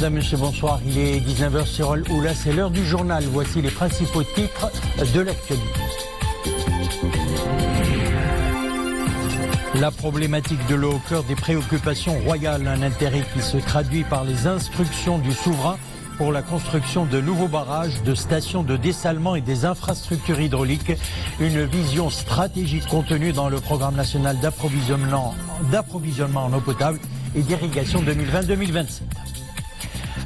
Mesdames, Messieurs, bonsoir. Il est 19h sur Al Oula, c'est l'heure du journal. Voici les principaux titres de l'actualité. La problématique de l'eau au cœur des préoccupations royales, un intérêt qui se traduit par les instructions du souverain pour la construction de nouveaux barrages, de stations de dessalement et des infrastructures hydrauliques. Une vision stratégique contenue dans le programme national d'approvisionnement en eau potable et d'irrigation 2020-2027.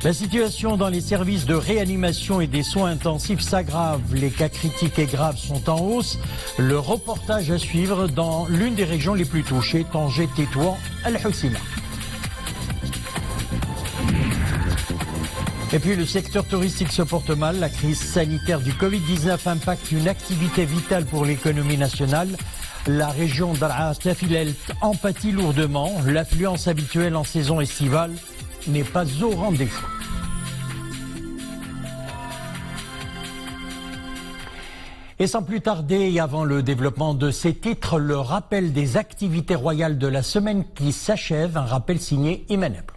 La situation dans les services de réanimation et des soins intensifs s'aggrave. Les cas critiques et graves sont en hausse. Le reportage à suivre dans l'une des régions les plus touchées, Tanger, Tétouan, Al-Hoceima. Et puis le secteur touristique se porte mal. La crise sanitaire du Covid-19 impacte une activité vitale pour l'économie nationale. La région d'Al-Tafilelt en pâtit lourdement. L'affluence habituelle en saison estivale n'est pas au rendez-vous. Et sans plus tarder, et avant le développement de ces titres, le rappel des activités royales de la semaine qui s'achève, un rappel signé Iman Eblo.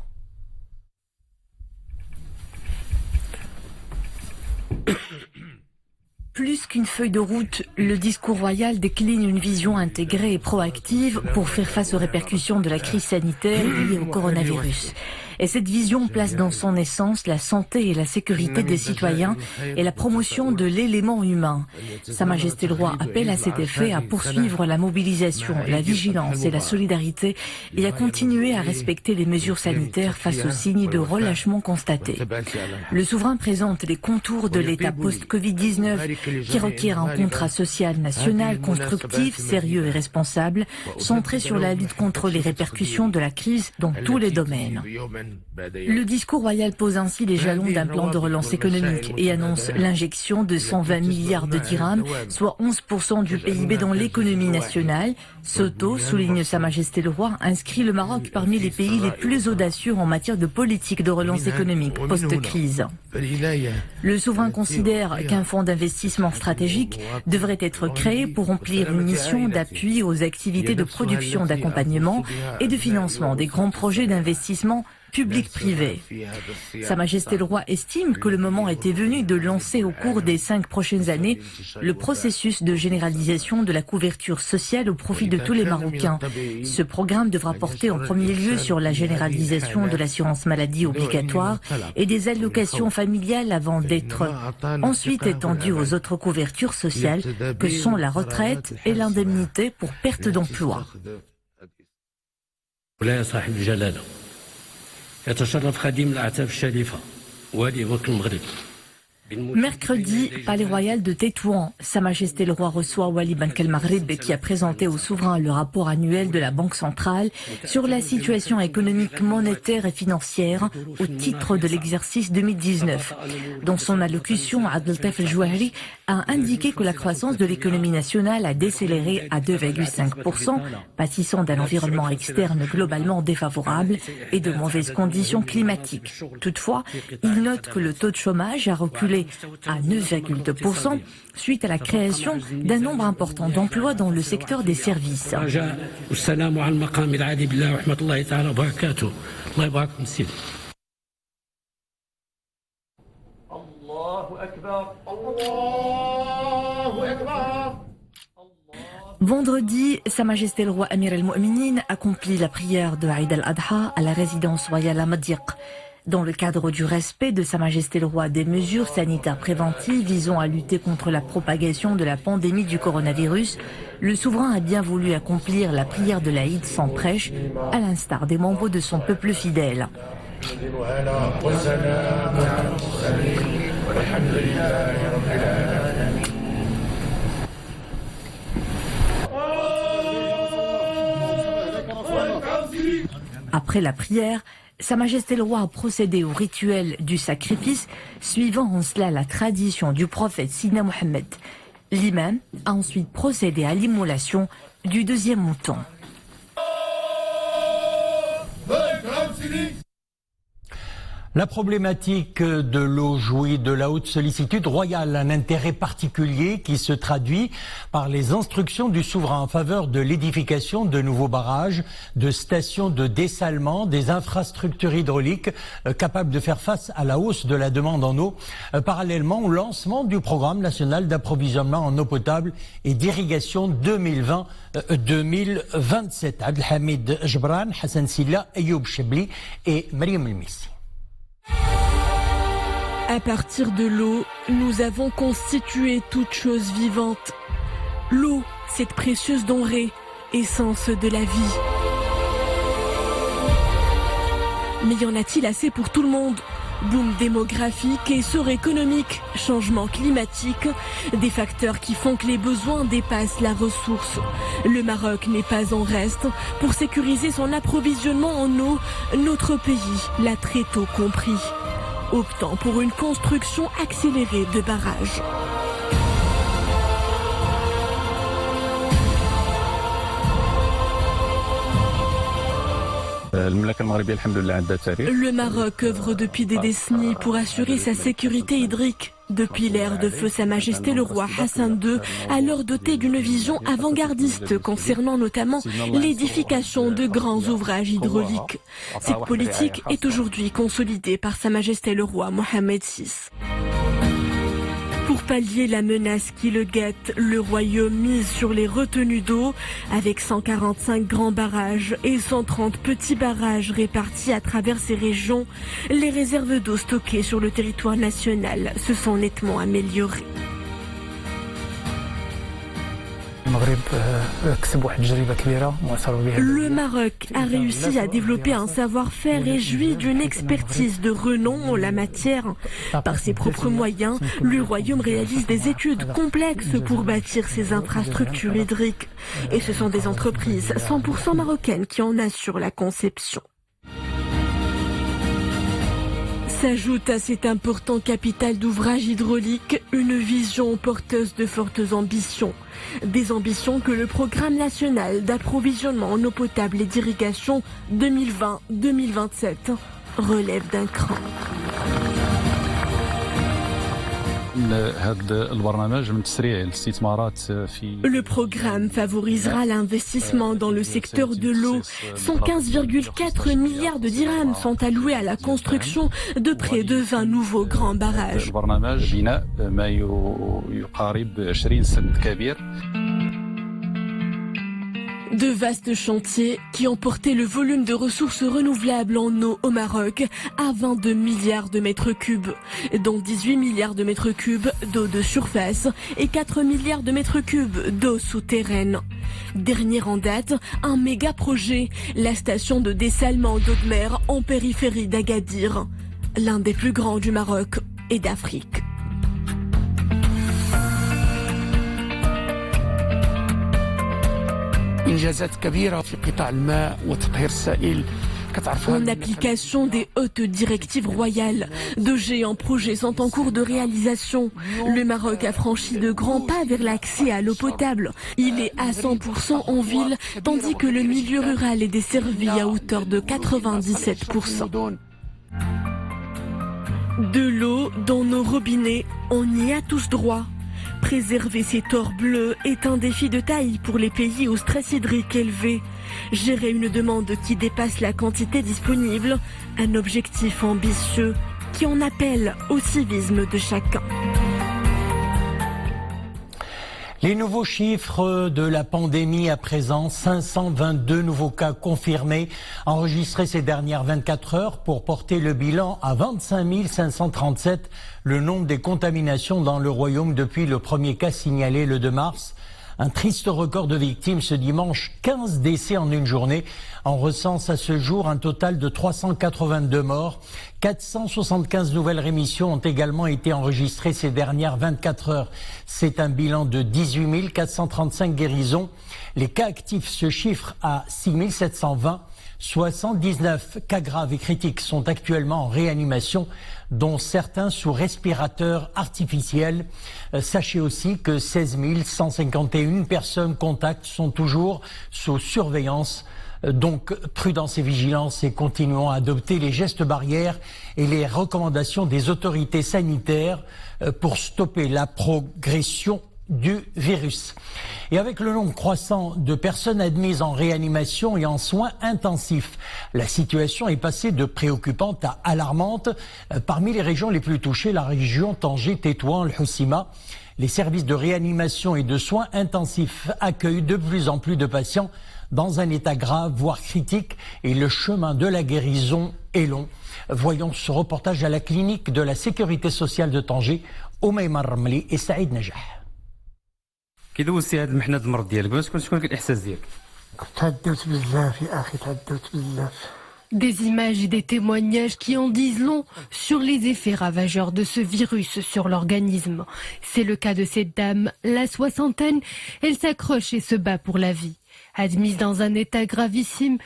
Plus qu'une feuille de route, le discours royal décline une vision intégrée et proactive pour faire face aux répercussions de la crise sanitaire liée au coronavirus. Et cette vision place dans son essence la santé et la sécurité des citoyens et la promotion de l'élément humain. Sa Majesté le Roi appelle à cet effet à poursuivre la mobilisation, la vigilance et la solidarité et à continuer à respecter les mesures sanitaires face aux signes de relâchement constatés. Le souverain présente les contours de l'état post-Covid-19 qui requiert un contrat social national constructif, sérieux et responsable, centré sur la lutte contre les répercussions de la crise dans tous les domaines. Le discours royal pose ainsi les jalons d'un plan de relance économique et annonce l'injection de 120 milliards de dirhams, soit 11% du PIB dans l'économie nationale. Ce taux, souligne Sa Majesté le Roi, inscrit le Maroc parmi les pays les plus audacieux en matière de politique de relance économique post-crise. Le souverain considère qu'un fonds d'investissement stratégique devrait être créé pour remplir une mission d'appui aux activités de production, d'accompagnement et de financement des grands projets d'investissement public-privé. Sa Majesté le Roi estime que le moment était venu de lancer au cours des 5 prochaines années le processus de généralisation de la couverture sociale au profit de tous les Marocains. Ce programme devra porter en premier lieu sur la généralisation de l'assurance maladie obligatoire et des allocations familiales avant d'être ensuite étendu aux autres couvertures sociales que sont la retraite et l'indemnité pour perte d'emploi. يتشرف خادم الأعتاب الشريفة والي وكل المغرب. Mercredi, palais royal de Tétouan, Sa Majesté le Roi reçoit Wali Ben Kelmaghrib qui a présenté au souverain le rapport annuel de la Banque centrale sur la situation économique, monétaire et financière au titre de l'exercice 2019. Dans son allocution, Abdeltaf El-Jouahri a indiqué que la croissance de l'économie nationale a décéléré à 2,5%, pâtissant d'un environnement externe globalement défavorable et de mauvaises conditions climatiques. Toutefois, il note que le taux de chômage a reculé à 9,2% suite à la création d'un nombre important d'emplois dans le secteur des services. Vendredi, Sa Majesté le Roi Amir al-Mu'minin accomplit la prière de Aïd al-Adha à la résidence royale à Madiq. Dans le cadre du respect de Sa Majesté le Roi des mesures sanitaires préventives visant à lutter contre la propagation de la pandémie du coronavirus, le souverain a bien voulu accomplir la prière de l'Aïd sans prêche, à l'instar des membres de son peuple fidèle. Après la prière, Sa Majesté le Roi a procédé au rituel du sacrifice, suivant en cela la tradition du prophète Sidna Mohammed. L'imam a ensuite procédé à l'immolation du deuxième mouton. La problématique de l'eau jouit de la haute sollicitude royale, un intérêt particulier qui se traduit par les instructions du souverain en faveur de l'édification de nouveaux barrages, de stations de dessalement, des infrastructures hydrauliques capables de faire face à la hausse de la demande en eau, parallèlement au lancement du programme national d'approvisionnement en eau potable et d'irrigation 2020-2027. Abdelhamid Jebran, Hassan Silla, Ayoub Chebli et Mariam Elmissi. À partir de l'eau, nous avons constitué toute chose vivante. L'eau, cette précieuse denrée, essence de la vie. Mais y en a-t-il assez pour tout le monde ? Boom démographique, essor économique, changement climatique, des facteurs qui font que les besoins dépassent la ressource. Le Maroc n'est pas en reste. Pour sécuriser son approvisionnement en eau, notre pays l'a très tôt compris, optant pour une construction accélérée de barrages. Le Maroc œuvre depuis des décennies pour assurer sa sécurité hydrique. Depuis l'ère de feu Sa Majesté le roi Hassan II, alors doté d'une vision avant-gardiste concernant notamment l'édification de grands ouvrages hydrauliques. Cette politique est aujourd'hui consolidée par Sa Majesté le roi Mohamed VI. Pour pallier la menace qui le guette, le royaume mise sur les retenues d'eau avec 145 grands barrages et 130 petits barrages répartis à travers ces régions. Les réserves d'eau stockées sur le territoire national se sont nettement améliorées. Le Maroc a réussi à développer un savoir-faire et jouit d'une expertise de renom en la matière. Par ses propres moyens, le royaume réalise des études complexes pour bâtir ses infrastructures hydriques. Et ce sont des entreprises 100% marocaines qui en assurent la conception. S'ajoute à cet important capital d'ouvrages hydrauliques une vision porteuse de fortes ambitions. Des ambitions que le programme national d'approvisionnement en eau potable et d'irrigation 2020-2027 relève d'un cran. Le programme favorisera l'investissement dans le secteur de l'eau. 115,4 milliards de dirhams sont alloués à la construction de près de 20 nouveaux grands barrages. De vastes chantiers qui ont porté le volume de ressources renouvelables en eau au Maroc à 22 milliards de mètres cubes, dont 18 milliards de mètres cubes d'eau de surface et 4 milliards de mètres cubes d'eau souterraine. Dernier en date, un méga projet, la station de dessalement d'eau de mer en périphérie d'Agadir, l'un des plus grands du Maroc et d'Afrique. En application des hautes directives royales, de géants projets sont en cours de réalisation. Le Maroc a franchi de grands pas vers l'accès à l'eau potable. Il est à 100% en ville, tandis que le milieu rural est desservi à hauteur de 97%. De l'eau dans nos robinets, on y a tous droit. Préserver ces torts bleus est un défi de taille pour les pays au stress hydrique élevé. Gérer une demande qui dépasse la quantité disponible, un objectif ambitieux qui en appelle au civisme de chacun. Les nouveaux chiffres de la pandémie à présent, 522 nouveaux cas confirmés, enregistrés ces dernières 24 heures pour porter le bilan à 25 537, le nombre des contaminations dans le royaume depuis le premier cas signalé le 2 mars. Un triste record de victimes ce dimanche, 15 décès en une journée. On recense à ce jour un total de 382 morts. 475 nouvelles rémissions ont également été enregistrées ces dernières 24 heures. C'est un bilan de 18 435 guérisons. Les cas actifs se chiffrent à 6 720. 79 cas graves et critiques sont actuellement en réanimation, dont certains sous respirateur artificiel. Sachez aussi que 16 151 personnes contacts sont toujours sous surveillance Donc prudence et vigilance et continuons à adopter les gestes barrières et les recommandations des autorités sanitaires pour stopper la progression du virus. Et avec le nombre croissant de personnes admises en réanimation et en soins intensifs, la situation est passée de préoccupante à alarmante. Parmi les régions les plus touchées, la région Tanger, Tétouan, le Hossima, les services de réanimation et de soins intensifs accueillent de plus en plus de patients dans un état grave, voire critique, et le chemin de la guérison est long. Voyons ce reportage à la clinique de la sécurité sociale de Tanger, Oumaima Ramli et Saïd Najah. كي دوزتي هاد المحنه المرض ديالك شكون كان الاحساس ديالك؟ تعذبت بزاف يا اخي تعذبت بزاف. Des images et des témoignages qui en disent long sur les effets ravageurs de ce virus sur l'organisme. C'est le cas de cette dame, la soixantaine. Elle s'accroche et se bat pour la vie. Admise dans un état gravissime,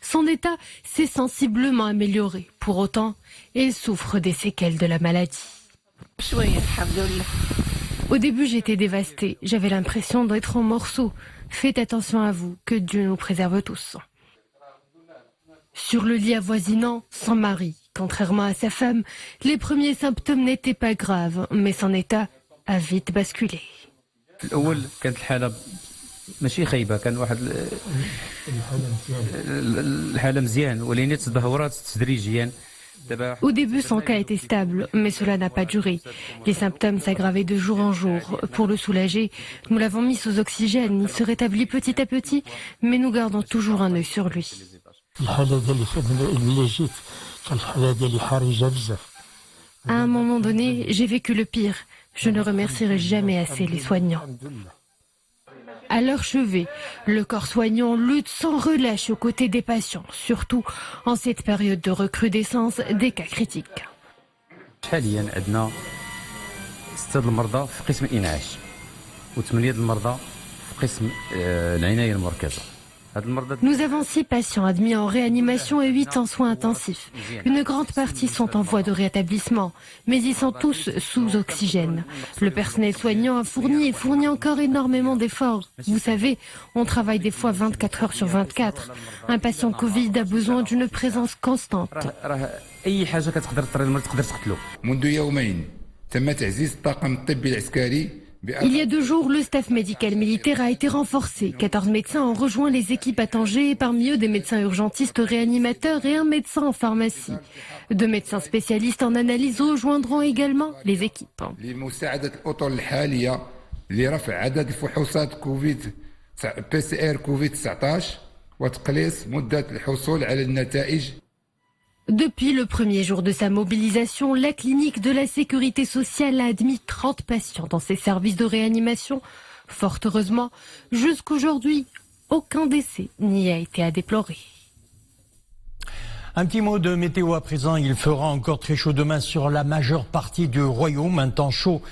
son état s'est sensiblement amélioré. Pour autant, elle souffre des séquelles de la maladie. Au début, j'étais dévastée. J'avais l'impression d'être en morceaux. Faites attention à vous, que Dieu nous préserve tous. Sur le lit avoisinant, son mari. Contrairement à sa femme, les premiers symptômes n'étaient pas graves, mais son état a vite basculé. الأول كانت الحالة ماشي خايبة، كان واحد الحالة مزيان ولكن تدهورات تدريجيا. Au début, son cas était stable, mais cela n'a pas duré. Les symptômes s'aggravaient de jour en jour. Pour le soulager, nous l'avons mis sous oxygène. Il se rétablit petit à petit, mais nous gardons toujours un œil sur lui. À un moment donné, j'ai vécu le pire. Je ne remercierai jamais assez les soignants. À leur chevet, le corps soignant lutte sans relâche aux côtés des patients, surtout en cette période de recrudescence des cas critiques. حاليا عندنا 6 المرضى في قسم الإنعاش و8 المرضى في قسم العناية المركزة. Nous avons 6 patients admis en réanimation et 8 en soins intensifs. Une grande partie sont en voie de rétablissement, mais ils sont tous sous oxygène. Le personnel soignant a fourni et fournit encore énormément d'efforts. Vous savez, on travaille des fois 24 heures sur 24. Un patient Covid a besoin d'une présence constante. أي حاجة كتقدر المريض تقدر تقتلو. منذ يومين تم تعزيز الطاقم الطبي العسكري. Il y a 2 jours, le staff médical militaire a été renforcé. 14 médecins ont rejoint les équipes à Tanger, parmi eux des médecins urgentistes réanimateurs et un médecin en pharmacie. 2 médecins spécialistes en analyse rejoindront également les équipes. لمساعدة الأطر الحالية لرفع عدد الفحوصات كوفيد PCR كوفيد 19 وتقليص مدة الحصول على النتائج. Depuis le premier jour de sa mobilisation, la clinique de la sécurité sociale a admis 30 patients dans ses services de réanimation. Fort heureusement, jusqu'aujourd'hui, aucun décès n'y a été à déplorer. Un petit mot de météo à présent. Il fera encore très chaud demain sur la majeure partie du royaume. Un temps chaud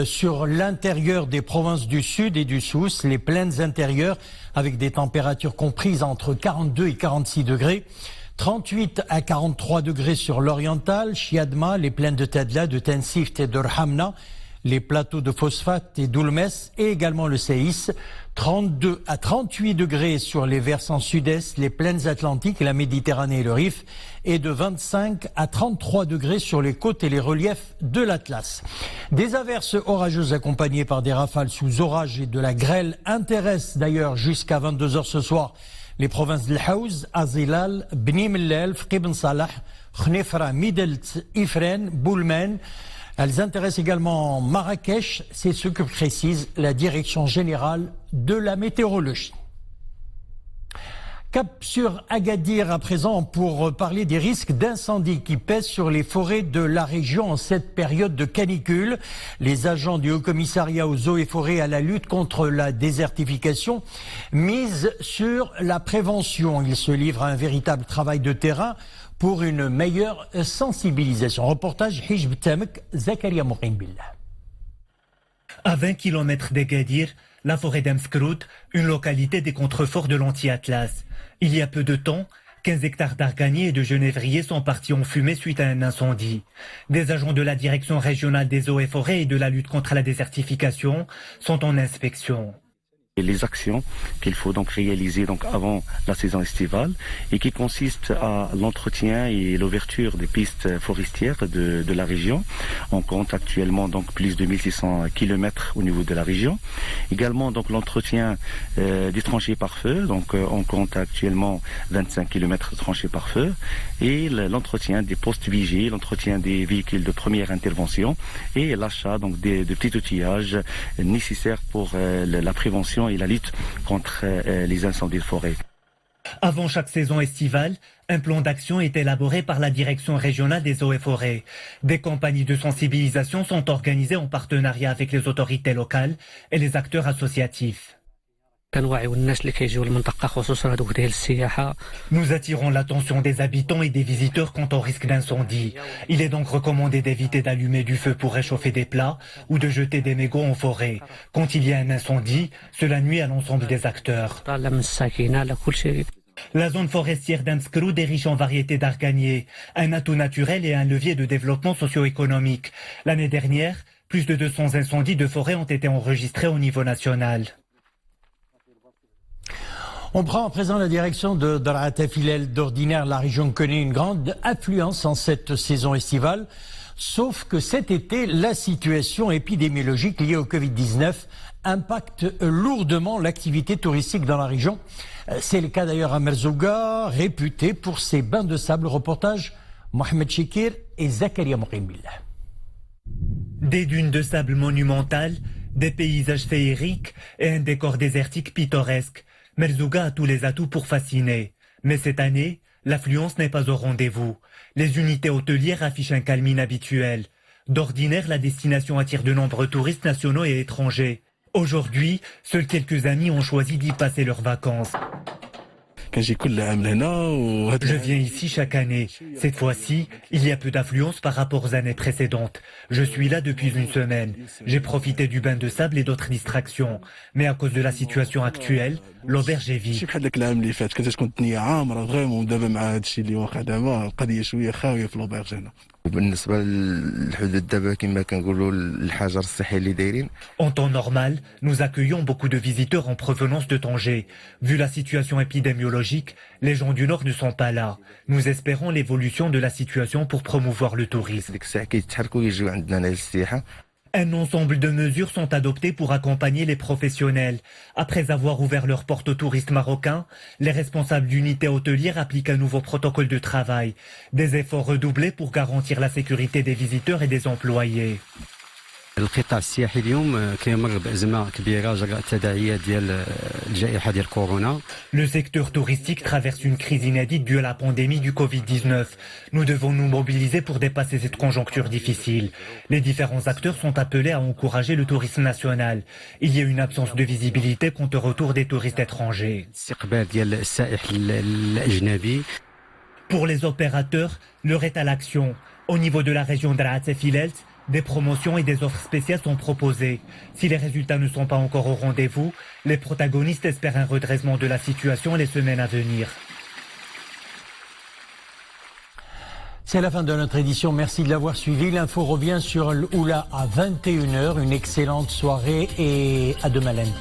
sur l'intérieur des provinces du sud et du Souss, les plaines intérieures avec des températures comprises entre 42 et 46 degrés. 38 à 43 degrés sur l'oriental, Chiadma, les plaines de Tadla, de Tensift et de Rhamna, les plateaux de Phosphate et d'Oulmes et également le Séis. 32 à 38 degrés sur les versants sud-est, les plaines atlantiques, la Méditerranée et le Rif, et de 25 à 33 degrés sur les côtes et les reliefs de l'Atlas. Des averses orageuses accompagnées par des rafales sous orage et de la grêle intéressent d'ailleurs jusqu'à 22h ce soir les provinces de l'Haouz, Azilal, Bni Mellel, Ibn Salah, Khnefra, Midelt, Ifren, Boulmen. Elles intéressent également Marrakech, c'est ce que précise la Direction générale de la météorologie. Cap sur Agadir à présent pour parler des risques d'incendie qui pèsent sur les forêts de la région en cette période de canicule. Les agents du Haut-Commissariat aux eaux et forêts à la lutte contre la désertification misent sur la prévention. Ils se livrent à un véritable travail de terrain pour une meilleure sensibilisation. Reportage Hijb Tamek, Zakaria Mourin Billah. À 20 km d'Agadir, la forêt d'Amskrout, une localité des contreforts de l'anti-Atlas. Il y a peu de temps, 15 hectares d'arganiers et de genévriers sont partis en fumée suite à un incendie. Des agents de la Direction régionale des eaux et forêts et de la lutte contre la désertification sont en inspection. Et les actions qu'il faut donc réaliser donc avant la saison estivale et qui consistent à l'entretien et l'ouverture des pistes forestières de la région. On compte actuellement donc plus de 1600 km au niveau de la région. Également donc l'entretien des tranchées par feu. Donc on compte actuellement 25 km de tranchées par feu et l'entretien des postes vigiles, l'entretien des véhicules de première intervention et l'achat donc de petits outillages nécessaires pour la prévention et la lutte contre les incendies de forêt. Avant chaque saison estivale, un plan d'action est élaboré par la Direction régionale des eaux et forêts. Des campagnes de sensibilisation sont organisées en partenariat avec les autorités locales et les acteurs associatifs. Nous attirons l'attention des habitants et des visiteurs quant au risque d'incendie. Il est donc recommandé d'éviter d'allumer du feu pour réchauffer des plats ou de jeter des mégots en forêt. Quand il y a un incendie, cela nuit à l'ensemble des acteurs. La zone forestière d'Amskroud est riche en variétés d'arganiers, un atout naturel et un levier de développement socio-économique. L'année dernière, plus de 200 incendies de forêt ont été enregistrés au niveau national. On prend à présent la direction de Dar'at Filel. D'ordinaire, la région connaît une grande affluence en cette saison estivale. Sauf que cet été, la situation épidémiologique liée au Covid-19 impacte lourdement l'activité touristique dans la région. C'est le cas d'ailleurs à Merzouga, réputé pour ses bains de sable. Reportage Mohamed Chikir et Zakaria Mourimbillah. Des dunes de sable monumentales, des paysages féeriques et un décor désertique pittoresque. Merzouga a tous les atouts pour fasciner. Mais cette année, l'affluence n'est pas au rendez-vous. Les unités hôtelières affichent un calme inhabituel. D'ordinaire, la destination attire de nombreux touristes nationaux et étrangers. Aujourd'hui, seuls quelques amis ont choisi d'y passer leurs vacances. Je viens ici chaque année. Cette fois-ci, il y a peu d'affluence par rapport aux années précédentes. Je suis là depuis une semaine. J'ai profité du bain de sable et d'autres distractions. Mais à cause de la situation actuelle, l'auberge est vide. En temps normal, nous accueillons beaucoup de visiteurs en provenance de Tanger. Vu la situation épidémiologique, les gens du Nord ne sont pas là. Nous espérons l'évolution de la situation pour promouvoir le tourisme. Un ensemble de mesures sont adoptées pour accompagner les professionnels. Après avoir ouvert leurs portes aux touristes marocains, les responsables d'unités hôtelières appliquent un nouveau protocole de travail. Des efforts redoublés pour garantir la sécurité des visiteurs et des employés. القطاع السياحي اليوم كيمر بأزمة كبيرة جراء التداعيات ديال الجائحة ديال كورونا. Le secteur touristique traverse une crise inédite due à la pandémie du Covid-19. Nous devons nous mobiliser pour dépasser cette conjoncture difficile. Les différents acteurs sont appelés à encourager le tourisme national. Il y a une absence de visibilité quant au retour des touristes étrangers. استقبال ديال السائح الأجنبي. Pour les opérateurs, l'heure est à l'action. Au niveau de la région Dar'at Filel, des promotions et des offres spéciales sont proposées. Si les résultats ne sont pas encore au rendez-vous, les protagonistes espèrent un redressement de la situation les semaines à venir. C'est la fin de notre édition. Merci de l'avoir suivi. L'info revient sur l'Oula à 21h. Une excellente soirée et à demain lundi.